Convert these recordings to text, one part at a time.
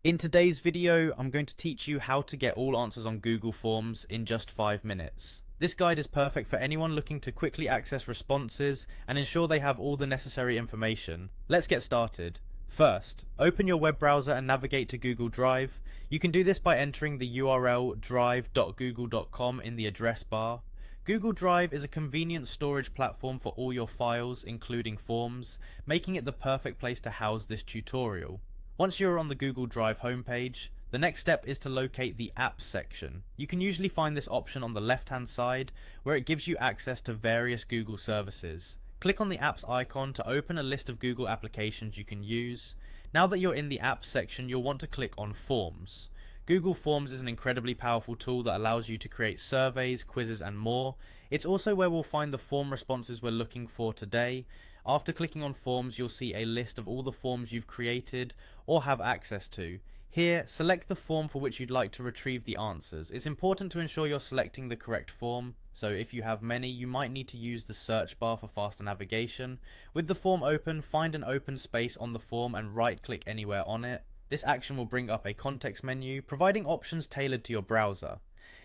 In today's video, I'm going to teach you how to get all answers on Google Forms in just 5 minutes. This guide is perfect for anyone looking to quickly access responses and ensure they have all the necessary information. Let's get started. First, open your web browser and navigate to Google Drive. You can do this by entering the URL drive.google.com in the address bar. Google Drive is a convenient storage platform for all your files, including forms, making it the perfect place to house this tutorial. Once you're on the Google Drive homepage, the next step is to locate the Apps section. You can usually find this option on the left-hand side, where it gives you access to various Google services. Click on the Apps icon to open a list of Google applications you can use. Now that you're in the Apps section, you'll want to click on Forms. Google Forms is an incredibly powerful tool that allows you to create surveys, quizzes, and more. It's also where we'll find the form responses we're looking for today. After clicking on Forms, you'll see a list of all the forms you've created or have access to. Here, select the form for which you'd like to retrieve the answers. It's important to ensure you're selecting the correct form, so if you have many, you might need to use the search bar for faster navigation. With the form open, find an open space on the form and right-click anywhere on it. This action will bring up a context menu, providing options tailored to your browser.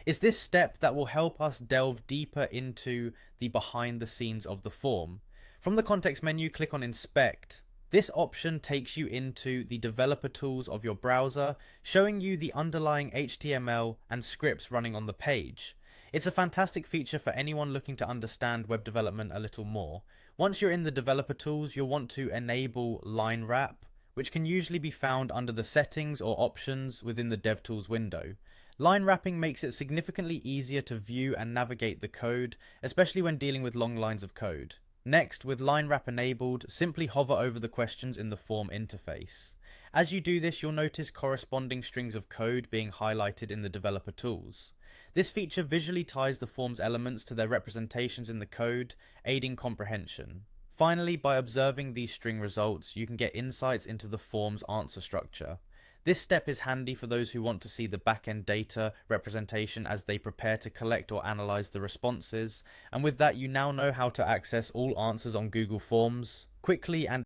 It's this step that will help us delve deeper into the behind the scenes of the form. From the context menu, click on Inspect. This option takes you into the developer tools of your browser, showing you the underlying HTML and scripts running on the page. It's a fantastic feature for anyone looking to understand web development a little more. Once you're in the developer tools, you'll want to enable line wrap, which can usually be found under the settings or options within the DevTools window. Line wrapping makes it significantly easier to view and navigate the code, especially when dealing with long lines of code. Next, with line wrap enabled, simply hover over the questions in the form interface. As you do this, you'll notice corresponding strings of code being highlighted in the developer tools. This feature visually ties the form's elements to their representations in the code, aiding comprehension. Finally, by observing these string results, you can get insights into the form's answer structure. This step is handy for those who want to see the backend data representation as they prepare to collect or analyze the responses. And with that, you now know how to access all answers on Google Forms quickly and